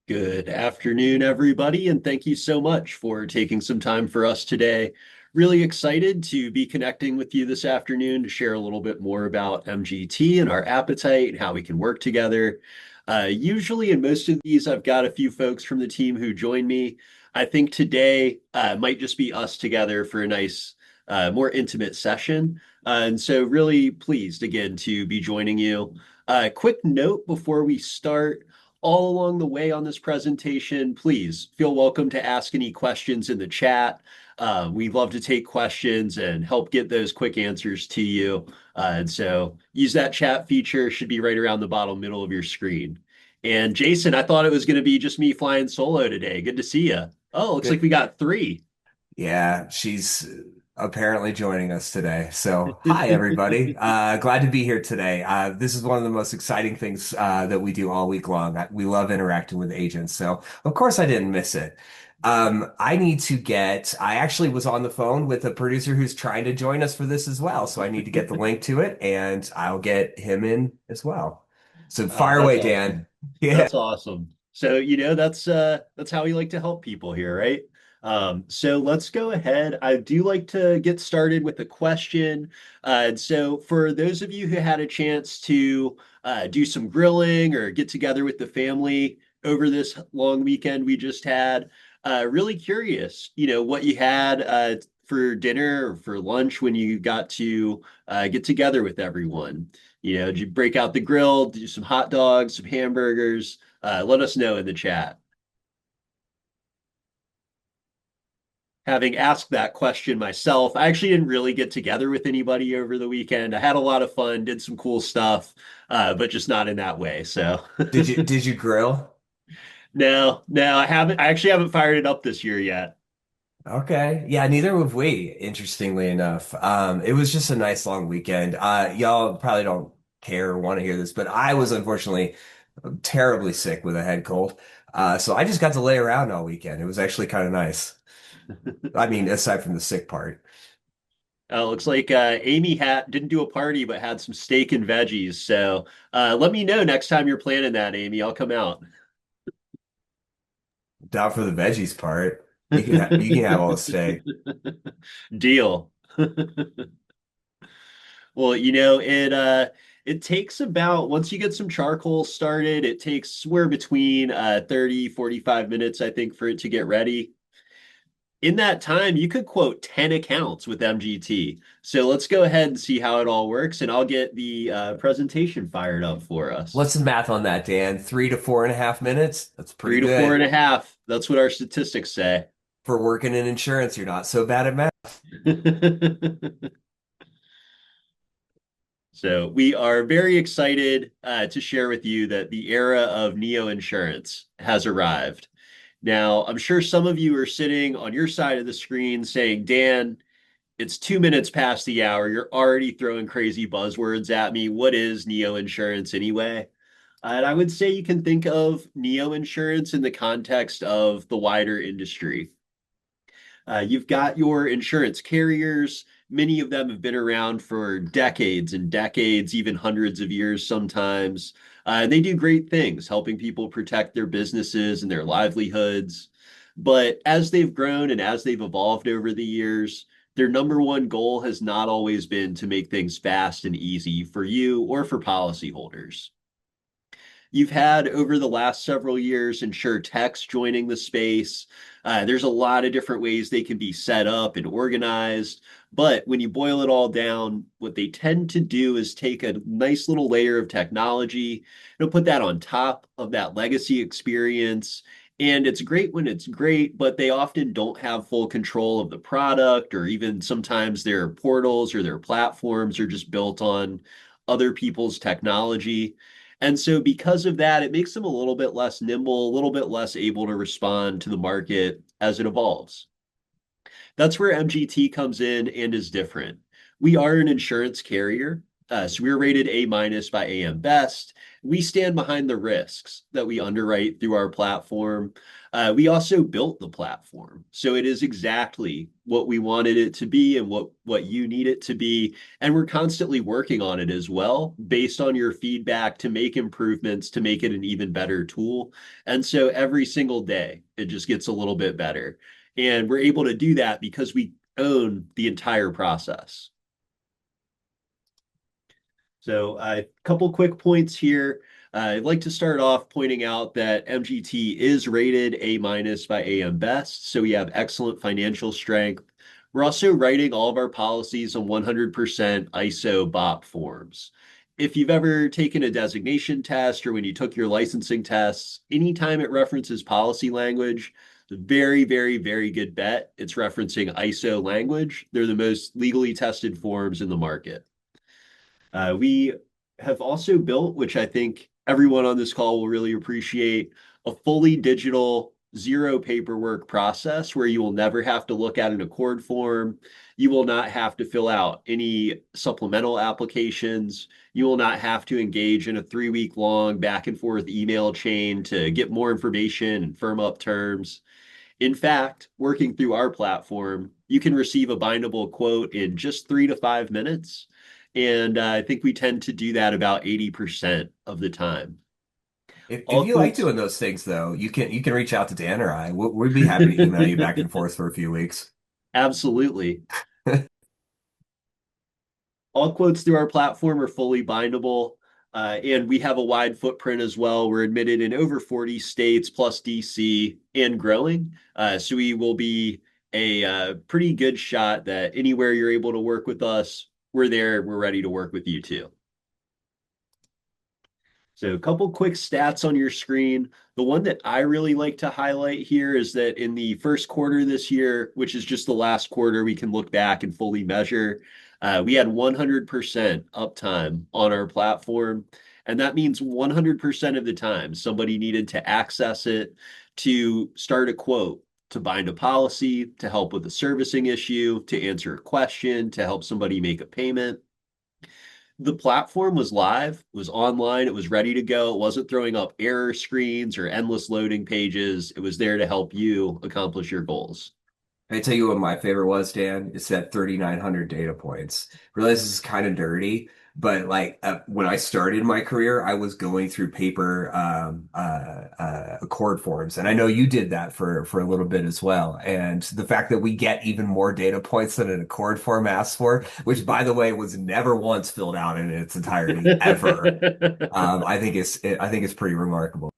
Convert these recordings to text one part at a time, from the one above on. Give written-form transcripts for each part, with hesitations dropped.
Good afternoon, everybody, and thank you so much for taking some time for us today. Really excited to be connecting with you this afternoon to share a little bit more about MGT and our appetite and how we can work together. Usually, in most of these, I've got a few folks from the team who join me. I think today might just be us together for a nice, more intimate session. And so, really pleased again to be joining you. Quick note before we start all along the way on this presentation, please feel welcome to ask any questions in the chat. We love to take questions and help get those quick answers to you. And so use that chat feature, should be right around the bottom middle of your screen. And Jason, I thought it was going to be just me flying solo today. Good to see you. Oh, looks like Good. we got three. Yeah, she's apparently joining us today. So, hi everybody. Glad to be here today. This is one of the most exciting things that we do all week long. We love interacting with agents. So, of course, I didn't miss it. I actually was on the phone with a producer who's trying to join us for this as well. So, I need to get the link to it and I'll get him in as well. So, fire That's away, Dan. awesome. Yeah. That's awesome. So, that's how we like to help people here, right? So let's go ahead. I do like to get started with a question. So for those of you who had a chance to do some grilling or get together with the family over this long weekend we just had, really curious, what you had for dinner or for lunch when you got to get together with everyone. Did you break out the grill, do some hot dogs, some hamburgers? Let us know in the chat. Having asked that question myself, I actually didn't really get together with anybody over the weekend. I had a lot of fun, did some cool stuff, but just not in that way. So Did you grill? no, no, I haven't. I actually haven't fired it up this year yet. Okay. Yeah, neither have we, interestingly enough. It was just a nice long weekend. Y'all probably don't care or want to hear this, but I was unfortunately terribly sick with a head cold. So I just got to lay around all weekend. It was actually kind of nice. I mean, aside from the sick part. Looks like Amy had didn't do a party, but had some steak and veggies. So let me know next time you're planning that, Amy. I'll come out. Down for the veggies part. You can have all the steak. Deal. Well, it takes about once you get some charcoal started, it takes somewhere between 30, 45 minutes, I think, for it to get ready. In that time, you could quote 10 accounts with MGT. So let's go ahead and see how it all works, and I'll get the presentation fired up for us. What's the math on that, Dan? 3 to 4.5 minutes? That's pretty Three to four good. and a half. That's what our statistics say. For working in insurance, you're not so bad at math. So we are very excited to share with you that the era of Neo Insurance has arrived. Now, I'm sure some of you are sitting on your side of the screen saying, Dan, it's 2 minutes past the hour. You're already throwing crazy buzzwords at me. What is Neo Insurance anyway? And I would say you can think of Neo Insurance in the context of the wider industry. You've got your insurance carriers. Many of them have been around for decades and decades, even hundreds of years sometimes. They do great things, helping people protect their businesses and their livelihoods. But as they've grown and as they've evolved over the years, their number one goal has not always been to make things fast and easy for you or for policyholders. You've had over the last several years techs joining the space. There's a lot of different ways they can be set up and organized. But when you boil it all down, what they tend to do is take a nice little layer of technology, put that on top of that legacy experience. And it's great when it's great, but they often don't have full control of the product, or even sometimes their portals or their platforms are just built on other people's technology. And so because of that, it makes them a little bit less nimble, a little bit less able to respond to the market as it evolves. That's where MGT comes in and is different. We are an insurance carrier. So we were rated A minus by AM Best. We stand behind the risks that we underwrite through our platform. We also built the platform. So it is exactly what we wanted it to be and what you need it to be. And we're constantly working on it as well, based on your feedback to make improvements, to make it an even better tool. And so every single day, it just gets a little bit better. And we're able to do that because we own the entire process. So a couple quick points here. I'd like to start off pointing out that MGT is rated A minus by AM Best, so we have excellent financial strength. We're also writing all of our policies on 100% ISO BOP forms. If you've ever taken a designation test or when you took your licensing tests, anytime it references policy language, it's a very, very, very good bet it's referencing ISO language. They're the most legally tested forms in the market. We have also built, which I think everyone on this call will really appreciate, a fully digital, zero paperwork process where you will never have to look at an Accord form. You will not have to fill out any supplemental applications. You will not have to engage in a 3 week long back and forth email chain to get more information and firm up terms. In fact, working through our platform, you can receive a bindable quote in just 3 to 5 minutes. And I think we tend to do that about 80% of the time. If All you like quotes, doing those things though, you can reach out to Dan or I. We'd be happy to email you back and forth for a few weeks. absolutely. All quotes through our platform are fully bindable. And we have a wide footprint as well. We're admitted in over 40 states plus DC and growing. So we will be a pretty good shot that anywhere you're able to work with us, we're there. We're ready to work with you too. So a couple quick stats on your screen. The one that I really like to highlight here is that in the first quarter this year, which is just the last quarter we can look back and fully measure, we had 100% uptime on our platform. And that means 100% of the time somebody needed to access it to start a quote, to bind a policy, to help with a servicing issue, to answer a question, to help somebody make a payment. The platform was live, was online, it was ready to go. It wasn't throwing up error screens or endless loading pages. It was there to help you accomplish your goals. I tell you what my favorite was, Dan. It's that 3,900 data points. Realize this is kind of dirty, but like when I started my career, I was going through paper Accord forms, and I know you did that for a little bit as well. And the fact that we get even more data points than an Accord form asks for, which by the way was never once filled out in its entirety ever, I think it's pretty remarkable.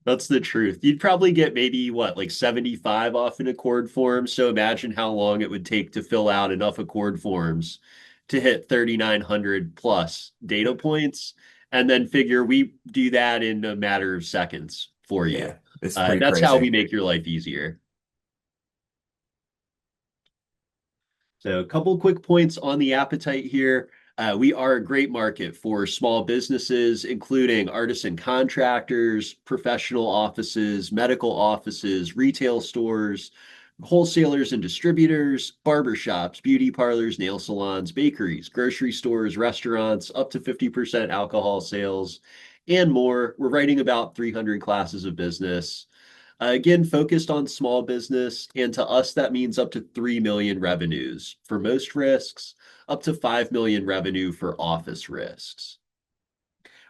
That's the truth. You'd probably get maybe what, like 75 off an Accord form. So imagine how long it would take to fill out enough Accord forms to hit 3,900 plus data points. And then figure we do that in a matter of seconds for you. Yeah, it's pretty That's how we crazy. make your life easier. So a couple quick points on the appetite here. We are a great market for small businesses, including artisan contractors, professional offices, medical offices, retail stores, wholesalers and distributors, barbershops, beauty parlors, nail salons, bakeries, grocery stores, restaurants, up to 50% alcohol sales, and more. We're writing about 300 classes of business. Again, focused on small business, and to us, that means up to 3 million revenues for most risks, up to 5 million revenue for office risks.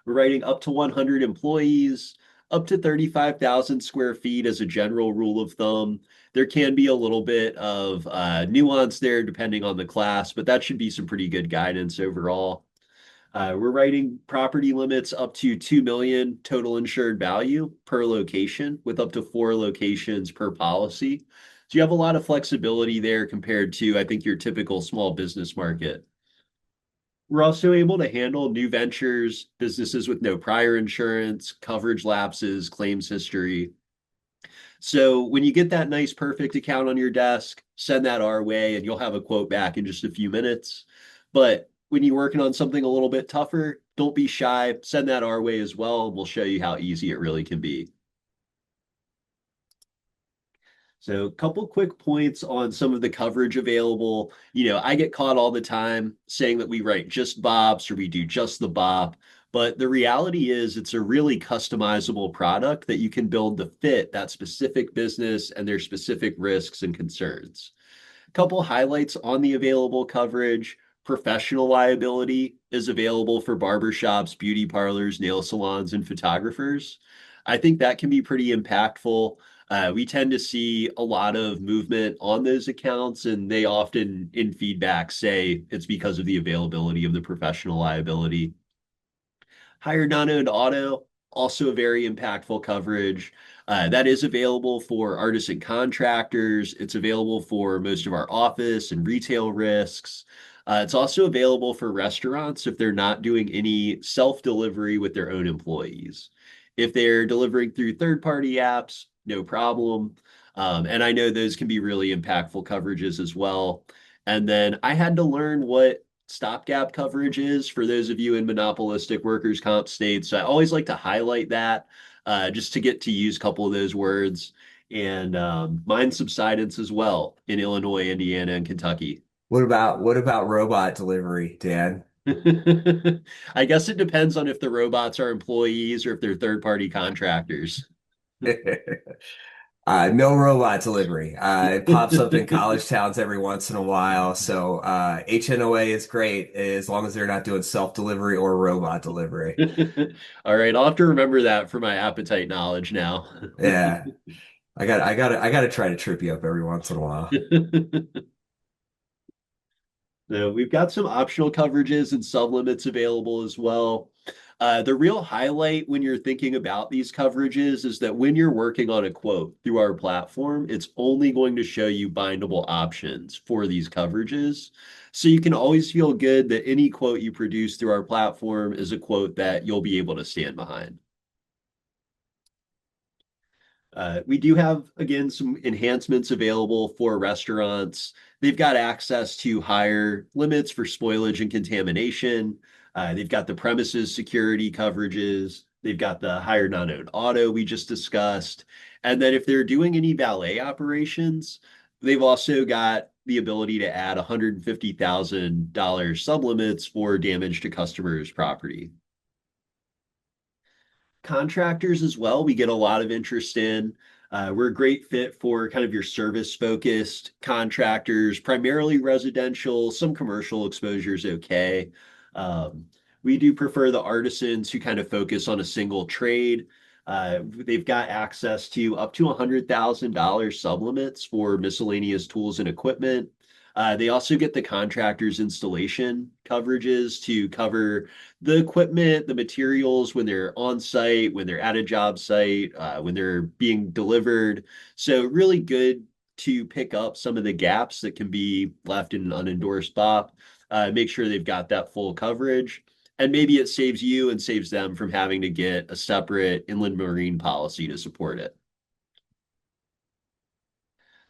We're writing up to 100 employees, up to 35,000 square feet as a general rule of thumb. There can be a little bit of nuance there depending on the class, but that should be some pretty good guidance overall. We're writing property limits up to 2 million total insured value per location with up to 4 locations per policy. So you have a lot of flexibility there compared to, I think, your typical small business market. We're also able to handle new ventures, businesses with no prior insurance, coverage lapses, claims history. So when you get that nice, perfect account on your desk, send that our way and you'll have a quote back in just a few minutes. But when you're working on something a little bit tougher, don't be shy. Send that our way as well. And we'll show you how easy it really can be. So, a couple quick points on some of the coverage available. I get caught all the time saying that we write just BOPs or we do just the BOP, but the reality is it's a really customizable product that you can build to fit that specific business and their specific risks and concerns. Couple highlights on the available coverage. Professional liability is available for barbershops, beauty parlors, nail salons, and photographers. I think that can be pretty impactful. We tend to see a lot of movement on those accounts, and they often, in feedback, say it's because of the availability of the professional liability. Hired non-owned auto, also a very impactful coverage. That is available for artisan contractors. It's available for most of our office and retail risks. It's also available for restaurants if they're not doing any self-delivery with their own employees. If they're delivering through third-party apps, no problem. And I know those can be really impactful coverages as well. And then I had to learn what stopgap coverage is for those of you in monopolistic workers' comp states. So I always like to highlight that just to get to use a couple of those words. And mine subsidence as well in Illinois, Indiana, and Kentucky. What about robot delivery, Dan? I guess it depends on if the robots are employees or if they're third-party contractors. No robot delivery. It pops up in college towns every once in a while. So HNOA is great as long as they're not doing self-delivery or robot delivery. All right, I'll have to remember that for my appetite knowledge now. Yeah, I got to try to trip you up every once in a while. So we've got some optional coverages and sublimits available as well. The real highlight when you're thinking about these coverages is that when you're working on a quote through our platform, it's only going to show you bindable options for these coverages. So you can always feel good that any quote you produce through our platform is a quote that you'll be able to stand behind. We do have, again, some enhancements available for restaurants. They've got access to higher limits for spoilage and contamination. They've got the premises security coverages. They've got the higher non-owned auto we just discussed. And then if they're doing any valet operations, they've also got the ability to add $150,000 sublimits for damage to customers' property. Contractors as well, we get a lot of interest in. We're a great fit for kind of your service focused contractors, primarily residential, some commercial exposure is okay. Um, we do prefer the artisans who kind of focus on a single trade. They've got access to up to $100,000 sublimits for miscellaneous tools and equipment. They also get the contractor's installation coverages to cover the equipment, the materials when they're on site, when they're at a job site, when they're being delivered. So, really good to pick up some of the gaps that can be left in an unendorsed BOP. Make sure they've got that full coverage. And maybe it saves you and saves them from having to get a separate inland marine policy to support it.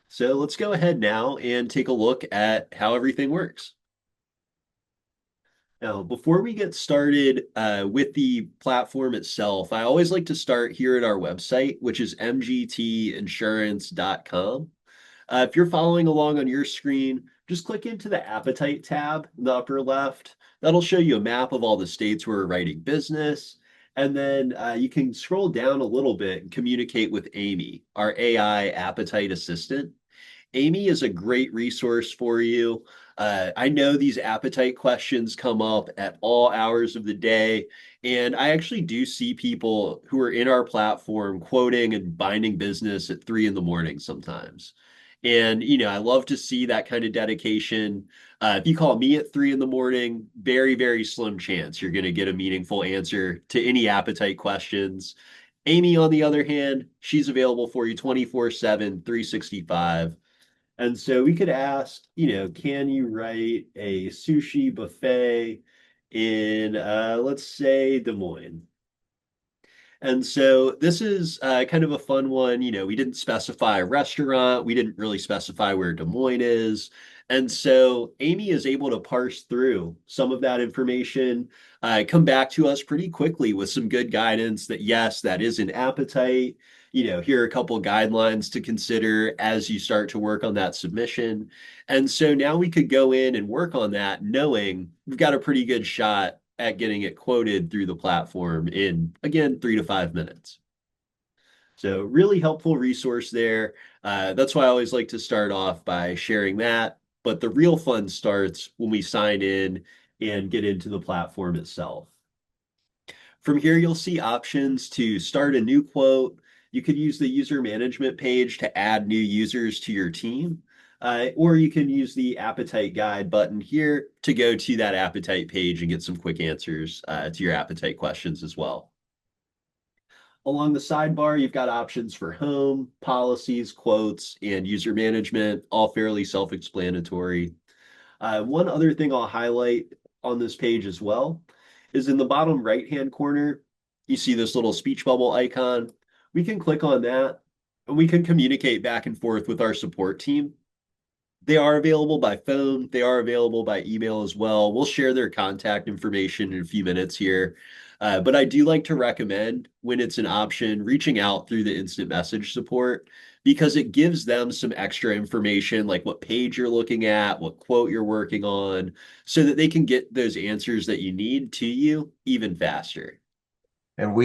So let's go ahead now and take a look at how everything works. Now, before we get started with the platform itself, I always like to start here at our website, which is mgtinsurance.com. If you're following along on your screen, just click into the appetite tab in the upper left. That'll show you a map of all the states where we're writing business. And then you can scroll down a little bit and communicate with Amy, our AI appetite assistant. Amy is a great resource for you. I know these appetite questions come up at all hours of the day, and I actually do see people who are in our platform quoting and binding business at 3 in the morning sometimes. And, I love to see that kind of dedication. If you call me at 3 in the morning, very, very slim chance you're going to get a meaningful answer to any appetite questions. Amy, on the other hand, she's available for you 24/7, 365. And so we could ask, can you write a sushi buffet in, let's say, Des Moines? And so this is kind of a fun one. We didn't specify a restaurant. We didn't really specify where Des Moines is. And so Amy is able to parse through some of that information, come back to us pretty quickly with some good guidance that, yes, that is an appetite. Here are a couple of guidelines to consider as you start to work on that submission. And so now we could go in and work on that, knowing we've got a pretty good shot at getting it quoted through the platform in, again, 3 to 5 minutes. So really helpful resource there. That's why I always like to start off by sharing that. But the real fun starts when we sign in and get into the platform itself. From here, you'll see options to start a new quote. You could use the user management page to add new users to your team. Or you can use the appetite guide button here to go to that appetite page and get some quick answers to your appetite questions as well. Along the sidebar, you've got options for home, policies, quotes, and user management, all fairly self-explanatory. One other thing I'll highlight on this page as well is in the bottom right-hand corner, you see this little speech bubble icon. We can click on that and we can communicate back and forth with our support team. They are available by phone. They are available by email as well. We'll share their contact information in a few minutes here. But I do like to recommend when it's an option, reaching out through the instant message support because it gives them some extra information like what page you're looking at, what quote you're working on, so that they can get those answers that you need to you even faster. And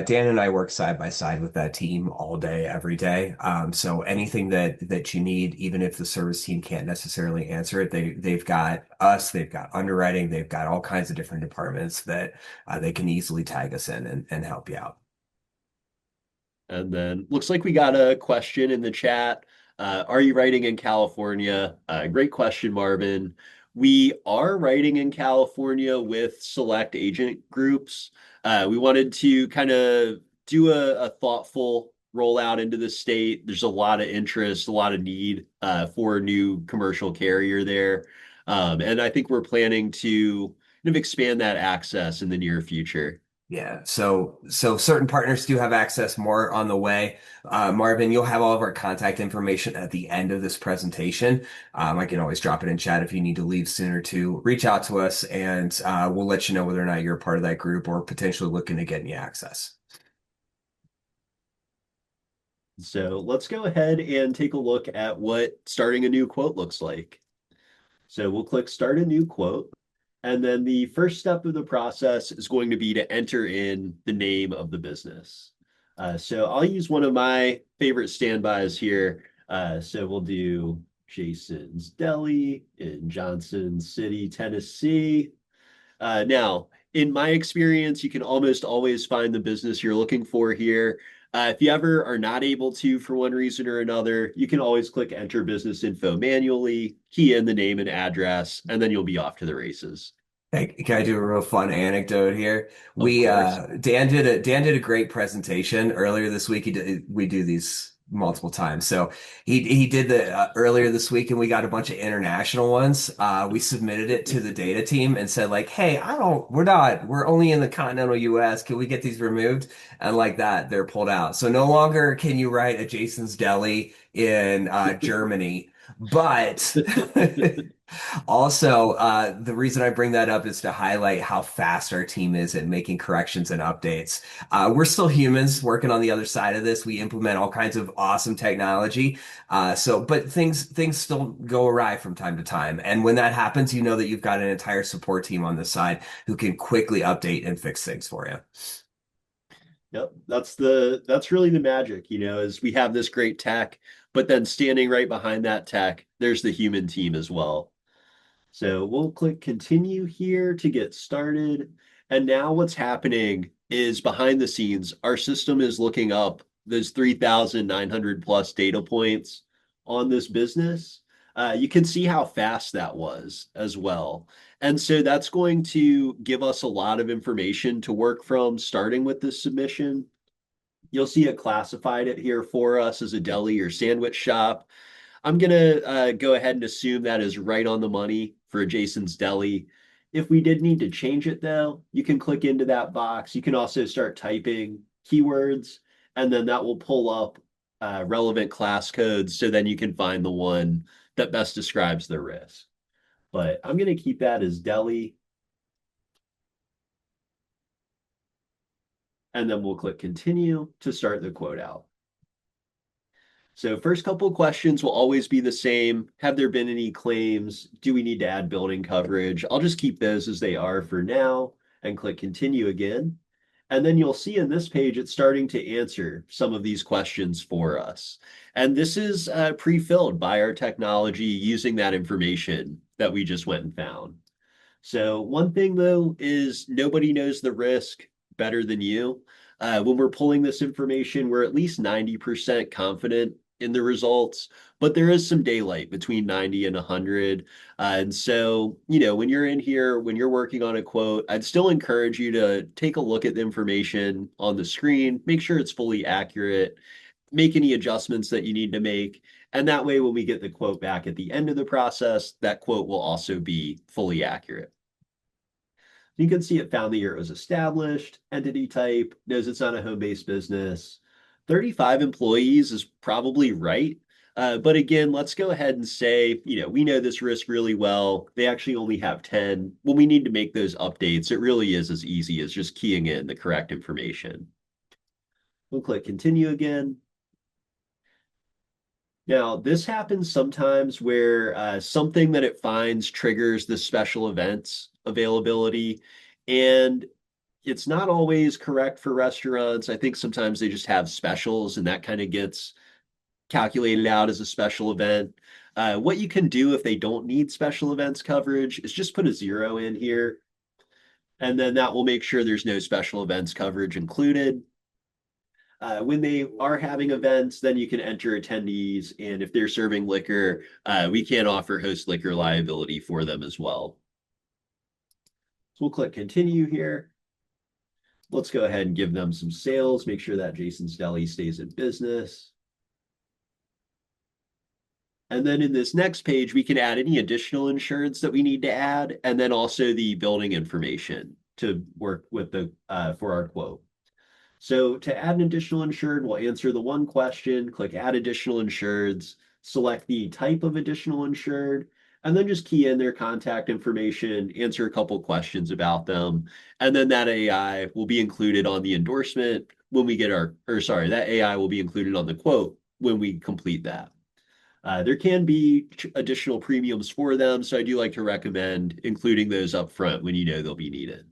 Dan and I work side by side with that team all day, every day. So anything that you need, even if the service team can't necessarily answer it, they've got us, they've got underwriting, they've got all kinds of different departments that they can easily tag us in and help you out. And then looks like we got a question in the chat. Are you writing in California? Great question, Marvin. We are writing in California with select agent groups. We wanted to kind of do a thoughtful rollout into the state. There's a lot of interest, a lot of need for a new commercial carrier there. And I think we're planning to kind of expand that access in the near future. Yeah, so certain partners do have access more on the way. Marvin, you'll have all of our contact information at the end of this presentation. I can always drop it in chat if you need to leave sooner to reach out to us, and we'll let you know whether or not you're a part of that group or potentially looking to get any access. So let's go ahead and take a look at what starting a new quote looks like. So we'll click Start a New Quote. And then the first step of the process is going to be to enter in the name of the business. So I'll use one of my favorite standbys here. So we'll do Jason's Deli in Johnson City, Tennessee. Now, in my experience, you can almost always find the business you're looking for here. If you ever are not able to, for one reason or another, you can always click Enter Business Info manually, key in the name and address, and then you'll be off to the races. Hey, can I do a real fun anecdote here? Of course. Dan did a great presentation earlier this week. We do these multiple times. So he did the earlier this week, and we got a bunch of international ones. We submitted it to the data team and said like, "Hey, we're only in the continental US. Can we get these removed?" And like that, they're pulled out. So no longer can you write a Jason's Deli in Germany, but also, the reason I bring that up is to highlight how fast our team is at making corrections and updates. We're still humans working on the other side of this. We implement all kinds of awesome technology. But things still go awry from time to time. And when that happens, you know that you've got an entire support team on the side who can quickly update and fix things for you. Yep, that's really the magic, is we have this great tech, but then standing right behind that tech, there's the human team as well. So we'll click continue here to get started. And now what's happening is behind the scenes, our system is looking up those 3,900 plus data points on this business. You can see how fast that was as well. And so that's going to give us a lot of information to work from starting with this submission. You'll see it classified it here for us as a deli or sandwich shop. I'm going to go ahead and assume that is right on the money for Jason's Deli. If we did need to change it, though, you can click into that box. You can also start typing keywords, and then that will pull up relevant class codes so then you can find the one that best describes the risk. But I'm going to keep that as deli, and then we'll click continue to start the quote out. So first couple of questions will always be the same. Have there been any claims? Do we need to add building coverage? I'll just keep those as they are for now and click continue again. And then you'll see in this page, it's starting to answer some of these questions for us. And this is pre-filled by our technology using that information that we just went and found. So one thing though is nobody knows the risk better than you. When we're pulling this information, we're at least 90% confident in the results, but there is some daylight between 90 and 100. And so, when you're in here, when you're working on a quote, I'd still encourage you to take a look at the information on the screen, make sure it's fully accurate, make any adjustments that you need to make. And that way, when we get the quote back at the end of the process, that quote will also be fully accurate. You can see it found the year it was established, entity type, knows it's not a home-based business. 35 employees is probably right. But again, let's go ahead and say, we know this risk really well. They actually only have 10. When we need to make those updates, it really is as easy as just keying in the correct information. We'll click continue again. Now, this happens sometimes where something that it finds triggers the special events availability, and it's not always correct for restaurants. I think sometimes they just have specials, and that kind of gets calculated out as a special event. What you can do if they don't need special events coverage is just put a 0 in here, and then that will make sure there's no special events coverage included. When they are having events, then you can enter attendees, and if they're serving liquor, we can offer host liquor liability for them as well. So we'll click continue here. Let's go ahead and give them some sales, make sure that Jason's Deli stays in business. And then in this next page, we can add any additional insurance that we need to add, and then also the building information to work with for our quote. So to add an additional insured, we'll answer the one question, click add additional insureds, select the type of additional insured, and then just key in their contact information, answer a couple questions about them, and then that AI will be included on the endorsement when we get that AI will be included on the quote when we complete that. There can be additional premiums for them, so I do like to recommend including those up front when you know they'll be needed.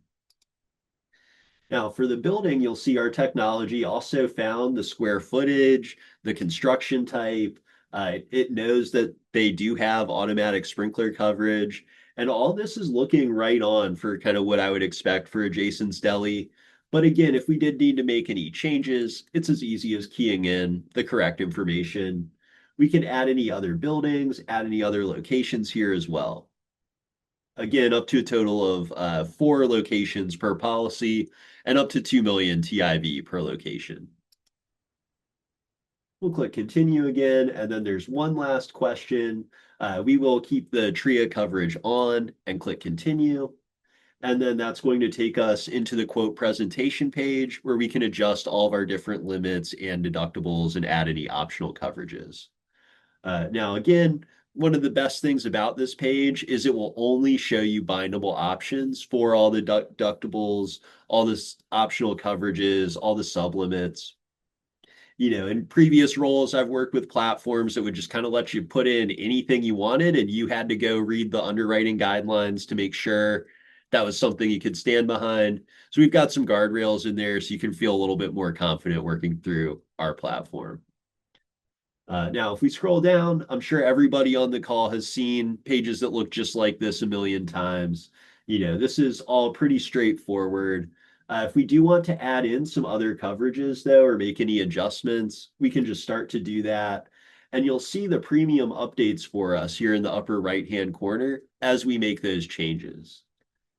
Now, for the building, you'll see our technology also found the square footage, the construction type. It knows that they do have automatic sprinkler coverage. And all this is looking right on for kind of what I would expect for a Jason's Deli. But again, if we did need to make any changes, it's as easy as keying in the correct information. We can add any other buildings, add any other locations here as well. Again, up to a total of 4 locations per policy and up to 2 million TIV per location. We'll click continue again, and then there's one last question. We will keep the TRIA coverage on and click continue. And then that's going to take us into the quote presentation page where we can adjust all of our different limits and deductibles and add any optional coverages. Now, again, one of the best things about this page is it will only show you bindable options for all the deductibles, all the optional coverages, all the sublimits. In previous roles, I've worked with platforms that would just kind of let you put in anything you wanted, and you had to go read the underwriting guidelines to make sure that was something you could stand behind. So we've got some guardrails in there so you can feel a little bit more confident working through our platform. Now, if we scroll down, I'm sure everybody on the call has seen pages that look just like this a million times. This is all pretty straightforward. If we do want to add in some other coverages, though, or make any adjustments, we can just start to do that. And you'll see the premium updates for us here in the upper right-hand corner as we make those changes.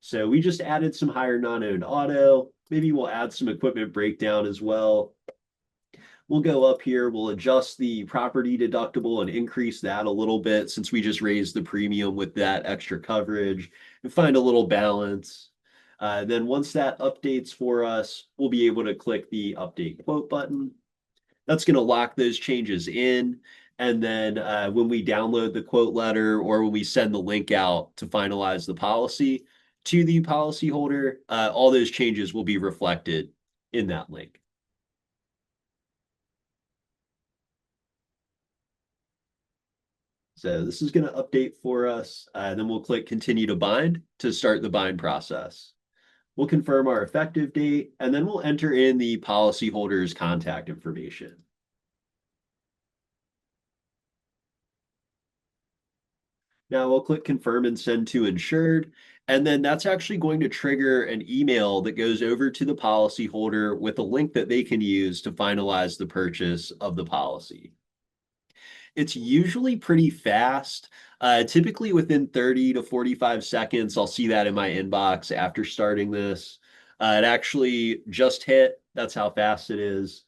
So we just added some higher non-owned auto. Maybe we'll add some equipment breakdown as well. We'll go up here, we'll adjust the property deductible and increase that a little bit since we just raised the premium with that extra coverage and find a little balance. Then once that updates for us, we'll be able to click the update quote button. That's going to lock those changes in. And then when we download the quote letter or when we send the link out to finalize the policy to the policyholder, all those changes will be reflected in that link. So this is going to update for us. Then we'll click continue to bind to start the bind process. We'll confirm our effective date, and then we'll enter in the policyholder's contact information. Now we'll click confirm and send to insured, and then that's actually going to trigger an email that goes over to the policyholder with a link that they can use to finalize the purchase of the policy. It's usually pretty fast. Typically within 30 to 45 seconds, I'll see that in my inbox after starting this. It actually just hit. That's how fast it is.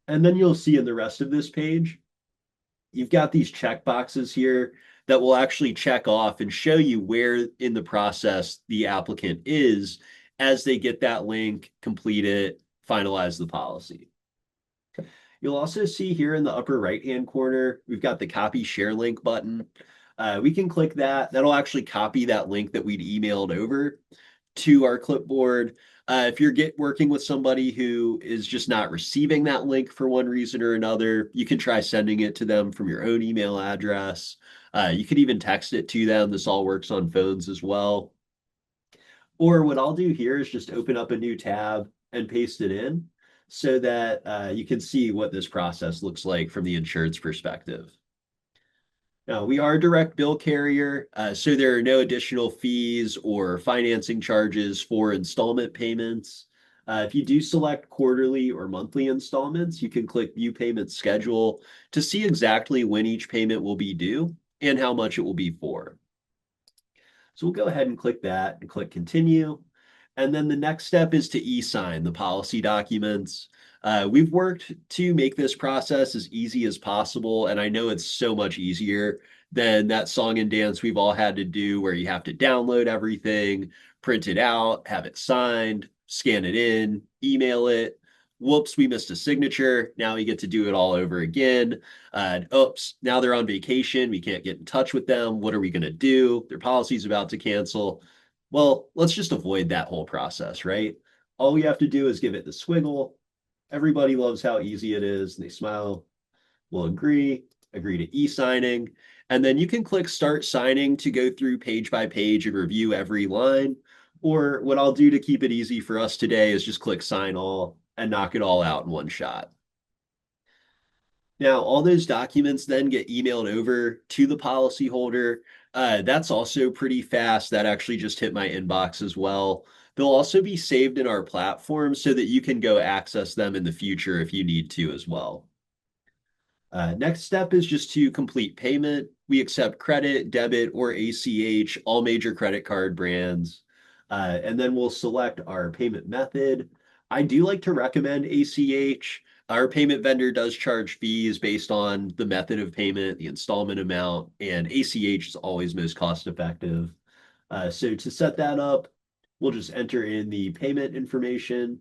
And then you'll see in the rest of this page, you've got these check boxes here that will actually check off and show you where in the process the applicant is as they get that link, complete it, finalize the policy. You'll also see here in the upper right-hand corner, we've got the copy share link button. We can click that. That'll actually copy that link that we'd emailed over to our clipboard. If you're working with somebody who is just not receiving that link for one reason or another, you can try sending it to them from your own email address. You could even text it to them. This all works on phones as well. Or what I'll do here is just open up a new tab and paste it in so that you can see what this process looks like from the insured's perspective. Now, we are a direct bill carrier, so there are no additional fees or financing charges for installment payments. If you do select quarterly or monthly installments, you can click View Payment Schedule to see exactly when each payment will be due and how much it will be for. So we'll go ahead and click that and click Continue. And then the next step is to e-sign the policy documents. We've worked to make this process as easy as possible, and I know it's so much easier than that song and dance we've all had to do where you have to download everything, print it out, have it signed, scan it in, email it. Whoops, we missed a signature. Now we get to do it all over again. Oops, now they're on vacation. We can't get in touch with them. What are we going to do? Their policy's about to cancel. Well, let's just avoid that whole process, right? All we have to do is give it the squiggle. Everybody loves how easy it is. They smile. We'll agree to e-signing. And then you can click start signing to go through page by page and review every line. Or what I'll do to keep it easy for us today is just click sign all and knock it all out in one shot. Now, all those documents then get emailed over to the policyholder. That's also pretty fast. That actually just hit my inbox as well. They'll also be saved in our platform so that you can go access them in the future if you need to as well. Next step is just to complete payment. We accept credit, debit, or ACH, all major credit card brands. And then we'll select our payment method. I do like to recommend ACH. Our payment vendor does charge fees based on the method of payment, the installment amount, and ACH is always most cost effective. So to set that up, we'll just enter in the payment information.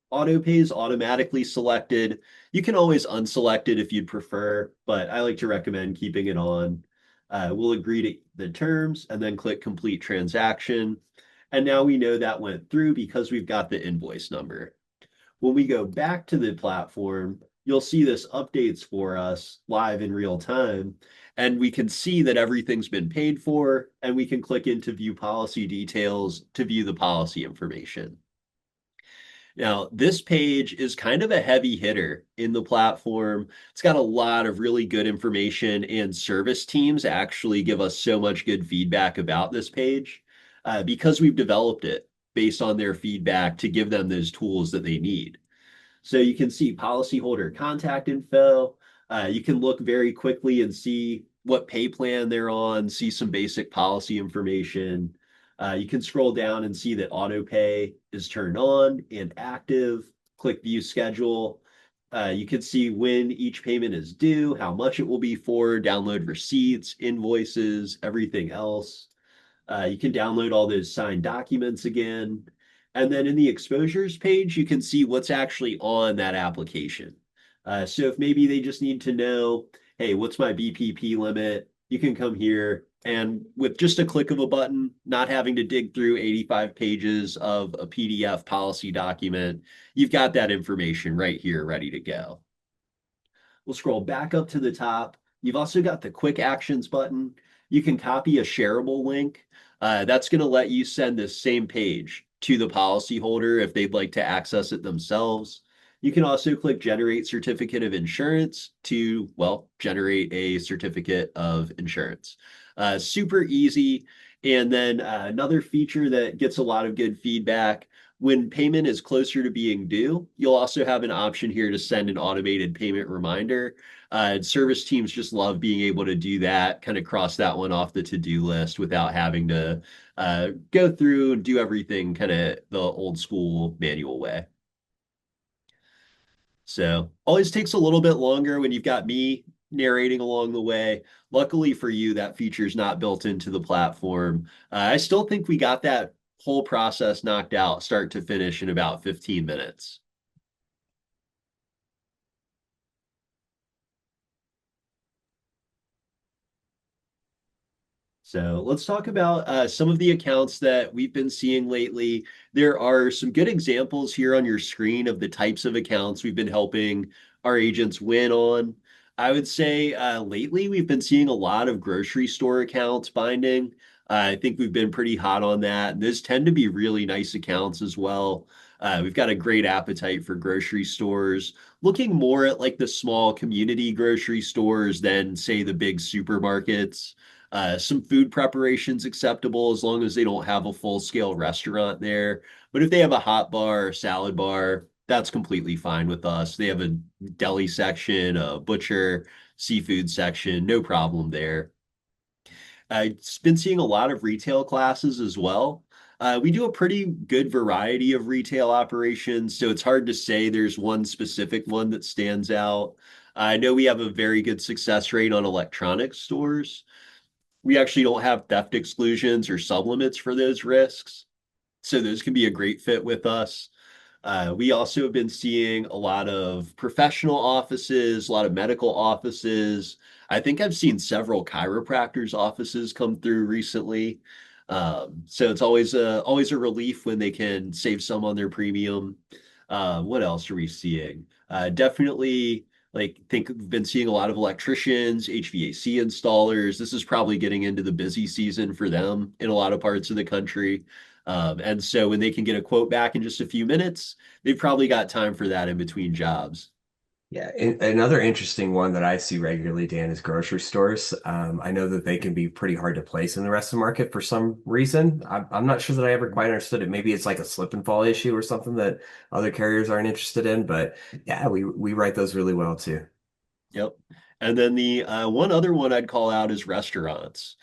Auto pay is automatically selected. You can always unselect it if you'd prefer, but I like to recommend keeping it on. We'll agree to the terms and then click complete transaction. And now we know that went through because we've got the invoice number. When we go back to the platform, you'll see this updates for us live in real time. And we can see that everything's been paid for, and we can click into view policy details to view the policy information. Now, this page is kind of a heavy hitter in the platform. It's got a lot of really good information, and service teams actually give us so much good feedback about this page because we've developed it based on their feedback to give them those tools that they need. So you can see policyholder contact info. You can look very quickly and see what pay plan they're on, see some basic policy information. You can scroll down and see that auto pay is turned on and active. Click view schedule. You can see when each payment is due, how much it will be for, download receipts, invoices, everything else. You can download all those signed documents again. And then in the exposures page, you can see what's actually on that application. So if maybe they just need to know, hey, what's my BPP limit? You can come here and with just a click of a button, not having to dig through 85 pages of a PDF policy document, you've got that information right here ready to go. We'll scroll back up to the top. You've also got the quick actions button. You can copy a shareable link. That's going to let you send this same page to the policyholder if they'd like to access it themselves. You can also click generate certificate of insurance to, well, generate a certificate of insurance. Super easy. And then another feature that gets a lot of good feedback when payment is closer to being due, you'll also have an option here to send an automated payment reminder. Service teams just love being able to do that, kind of cross that one off the to-do list without having to go through and do everything kind of the old school manual way. So always takes a little bit longer when you've got me narrating along the way. Luckily for you, that feature is not built into the platform. I still think we got that whole process knocked out start to finish in about 15 minutes. So let's talk about some of the accounts that we've been seeing lately. There are some good examples here on your screen of the types of accounts we've been helping our agents win on. I would say lately we've been seeing a lot of grocery store accounts binding. I think we've been pretty hot on that. And those tend to be really nice accounts as well. We've got a great appetite for grocery stores, looking more at like the small community grocery stores than, say, the big supermarkets. Some food preparations acceptable as long as they don't have a full-scale restaurant there. But if they have a hot bar, salad bar, that's completely fine with us. They have a deli section, a butcher, seafood section, no problem there. I've been seeing a lot of retail classes as well. We do a pretty good variety of retail operations, so it's hard to say there's one specific one that stands out. I know we have a very good success rate on electronics stores. We actually don't have theft exclusions or sublimits for those risks. So those can be a great fit with us. We also have been seeing a lot of professional offices, a lot of medical offices. I think I've seen several chiropractors' offices come through recently. So it's always a relief when they can save some on their premium. What else are we seeing? Definitely, like think we've been seeing a lot of electricians, HVAC installers. This is probably getting into the busy season for them in a lot of parts of the country. And so when they can get a quote back in just a few minutes, they've probably got time for that in between jobs. Yeah, another interesting one that I see regularly, Dan, is grocery stores. I know that they can be pretty hard to place in the rest of the market for some reason. I'm not sure that I ever quite understood it. Maybe it's like a slip and fall issue or something that other carriers aren't interested in. But yeah, we write those really well too. Yep. And then the one other one I'd call out is restaurants.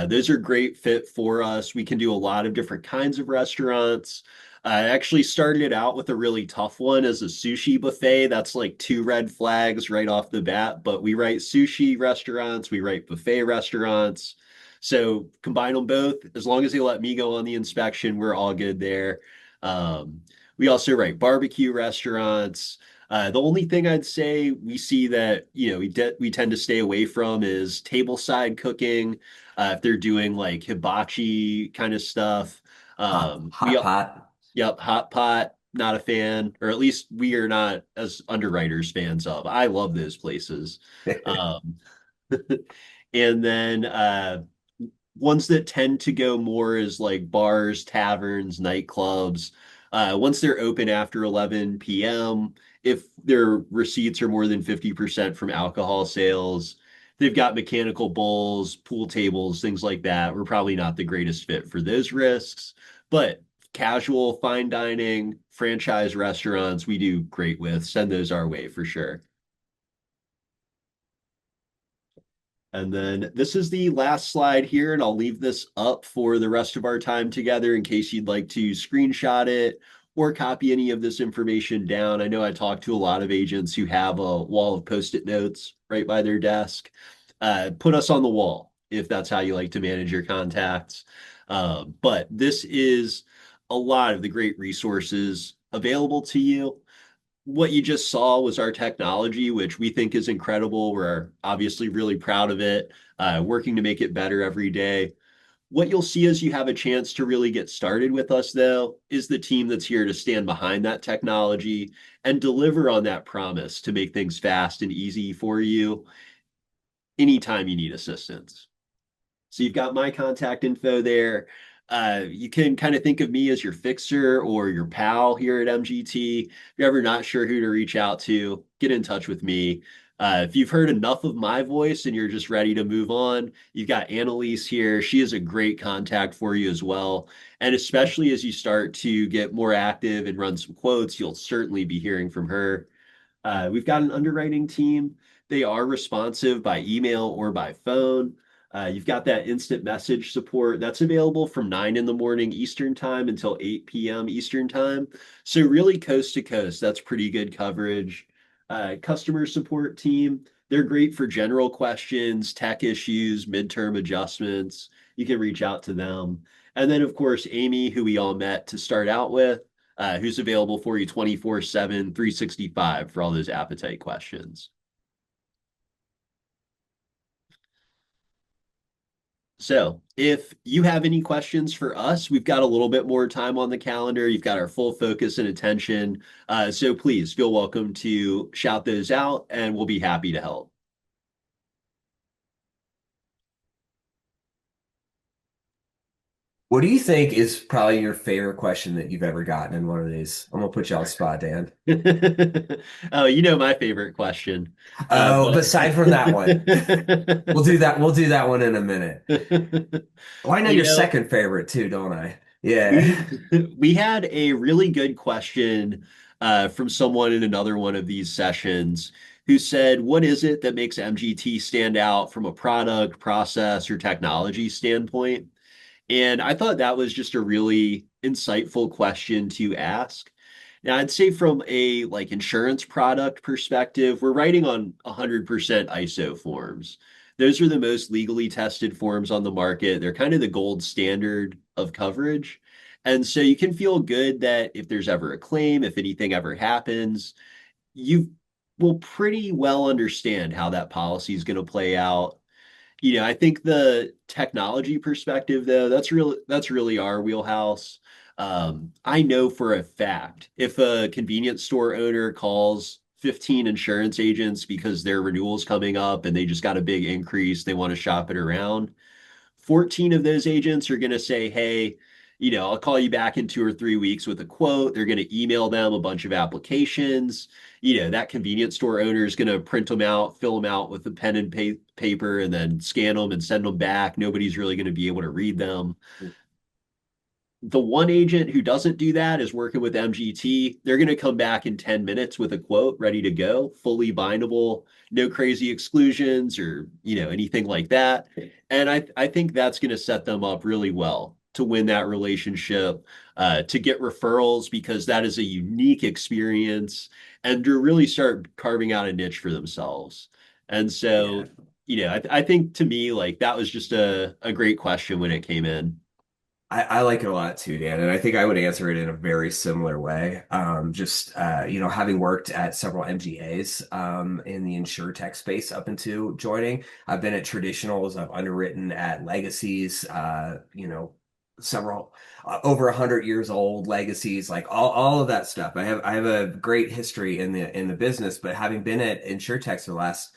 Those are great fit for us. We can do a lot of different kinds of restaurants. I actually started it out with a really tough one as a sushi buffet. That's like two red flags right off the bat. But we write sushi restaurants, we write buffet restaurants. So combine them both. As long as they let me go on the inspection, we're all good there. Um, we also write barbecue restaurants. The only thing I'd say we see that we tend to stay away from is tableside cooking. If they're doing like hibachi kind of stuff, we Hot pot. yep, hot pot, not a fan, or at least we are not as underwriters fans of. I love those places. Um, and then ones that tend to go more is like bars, taverns, nightclubs. Once they're open after 11 p.m., if their receipts are more than 50% from alcohol sales, they've got mechanical bulls, pool tables, things like that. We're probably not the greatest fit for those risks, but casual fine dining, franchise restaurants, we do great with. Send those our way for sure. And then this is the last slide here, and I'll leave this up for the rest of our time together in case you'd like to screenshot it or copy any of this information down. I know I talked to a lot of agents who have a wall of post-it notes right by their desk. Put us on the wall if that's how you like to manage your contacts. But this is a lot of the great resources available to you. What you just saw was our technology, which we think is incredible. We're obviously really proud of it, working to make it better every day. What you'll see as you have a chance to really get started with us, though, is the team that's here to stand behind that technology and deliver on that promise to make things fast and easy for you anytime you need assistance. So you've got my contact info there. You can kind of think of me as your fixer or your pal here at MGT. If you're ever not sure who to reach out to, get in touch with me. If you've heard enough of my voice and you're just ready to move on, you've got Annalise here. She is a great contact for you as well. And especially as you start to get more active and run some quotes, you'll certainly be hearing from her. We've got an underwriting team. They are responsive by email or by phone. You've got that instant message support that's available from 9 in the morning Eastern time until 8 p.m. Eastern time. So really coast to coast, that's pretty good coverage. Customer support team, they're great for general questions, tech issues, midterm adjustments. You can reach out to them. And then, of course, Amy, who we all met to start out with, who's available for you 24/7, 365 for all those appetite questions. So, if you have any questions for us, we've got a little bit more time on the calendar. You've got our full focus and attention. So, please feel welcome to shout those out, and we'll be happy to help. What do you think is probably your favorite question that you've ever gotten in one of these? I'm gonna put you on the spot, Dan. Oh, you know my favorite question. Oh, But but aside from that one, we'll do that. We'll do that one in a minute. Well, I know you your know, second favorite too, don't I? Yeah. We we had a really good question from someone in another one of these sessions who said, "What is it that makes MGT stand out from a product, process, or technology standpoint?" And I thought that was just a really insightful question to ask. Now, I'd say from a like insurance product perspective, we're writing on 100% ISO forms. Those are the most legally tested forms on the market. They're kind of the gold standard of coverage. And so you can feel good that if there's ever a claim, if anything ever happens, you will pretty well understand how that policy is going to play out. I think the technology perspective, though, that's really our wheelhouse. I know for a fact if a convenience store owner calls 15 insurance agents because their renewal's coming up and they just got a big increase, they want to shop it around, 14 of those agents are going to say, hey, I'll call you back in 2 or 3 weeks with a quote. They're going to email them a bunch of applications. That convenience store owner is going to print them out, fill them out with a pen and paper, and then scan them and send them back. Nobody's really going to be able to read them. The one agent who doesn't do that is working with MGT. They're going to come back in 10 minutes with a quote ready to go, fully bindable, no crazy exclusions or, anything like that. And I think that's going to set them up really well to win that relationship, to get referrals because that is a unique experience and to really start carving out a niche for themselves. And Yeah. so, I think to me, like that was just a great question when it came in. I like it a lot too, Dan, and I think I would answer it in a very similar way. Just having worked at several MGAs in the insure tech space up into joining, I've been at traditionals, I've underwritten at legacies, several over 100 years old legacies, like all of that stuff. I have a great history in the business, but having been at insure techs for the last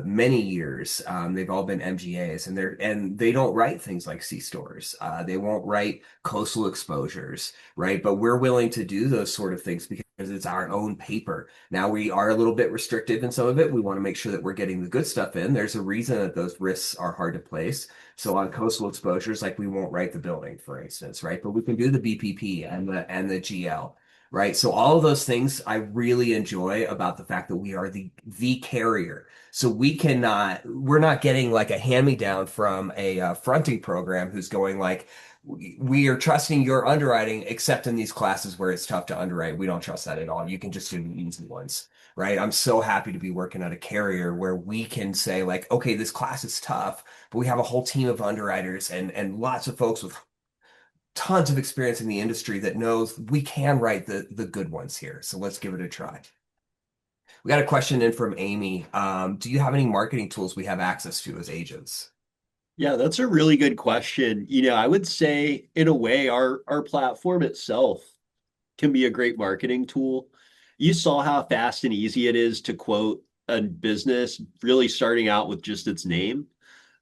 many years. They've all been MGAs, and they don't write things like C stores. They won't write coastal exposures, right? But we're willing to do those sort of things because it's our own paper. Now we are a little bit restrictive in some of it. We want to make sure that we're getting the good stuff in. There's a reason that those risks are hard to place. So on coastal exposures, like we won't write the building, for instance, right? But we can do the BPP and the GL. Right. So all of those things I really enjoy about the fact that we are the carrier. So we're not getting like a hand-me-down from a fronting program who's going like, we are trusting your underwriting, except in these classes where it's tough to underwrite. We don't trust that at all. You can just do the easy ones, right? I'm so happy to be working at a carrier where we can say like, okay, this class is tough, but we have a whole team of underwriters and lots of folks with tons of experience in the industry that knows we can write the good ones here. So let's give it a try. We got a question in from Amy. Do you have any marketing tools we have access to as agents? Yeah, that's a really good question. I would say in a way our platform itself can be a great marketing tool. You saw how fast and easy it is to quote a business really starting out with just its name.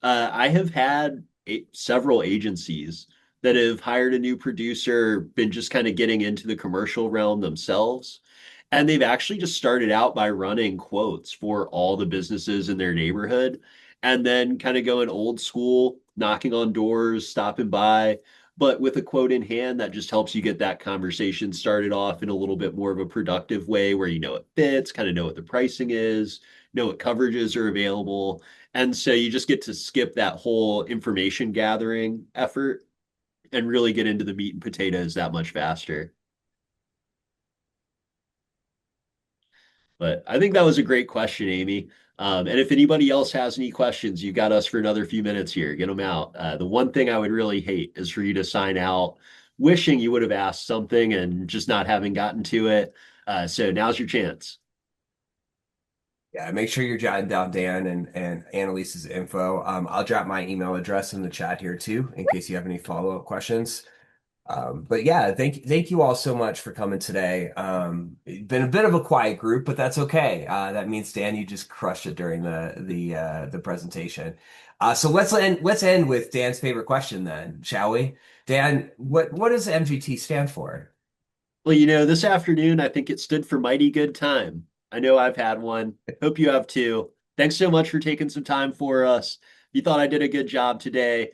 I have had several agencies that have hired a new producer, been just kind of getting into the commercial realm themselves. And they've actually just started out by running quotes for all the businesses in their neighborhood and then kind of going old school, knocking on doors, stopping by. But with a quote in hand, that just helps you get that conversation started off in a little bit more of a productive way where you know it fits, kind of know what the pricing is, know what coverages are available. And so you just get to skip that whole information gathering effort and really get into the meat and potatoes that much faster. But I think that was a great question, Amy. And if anybody else has any questions, you've got us for another few minutes here. Get them out. The one thing I would really hate is for you to sign out wishing you would have asked something and just not having gotten to it. So now's your chance. Yeah, make sure you're jotting down Dan and Annalise's info. I'll drop my email address in the chat here too, in case you have any follow-up questions. But yeah, thank you all so much for coming today. It's been a bit of a quiet group, but that's okay. That means Dan, you just crushed it during the presentation. So let's end with Dan's favorite question then, shall we? Dan, what does MGT stand for? Well, this afternoon, I think it stood for mighty good time. I know I've had one. Hope you have too. Thanks so much for taking some time for us. You thought I did a good job today.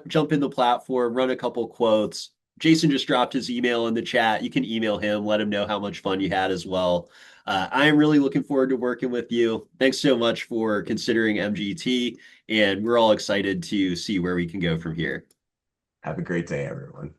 Jump in the platform, run a couple quotes. Jason just dropped his email in the chat. You can email him, let him know how much fun you had as well. I am really looking forward to working with you. Thanks so much for considering MGT, and we're all excited to see where we can go from here. Have a great day, everyone.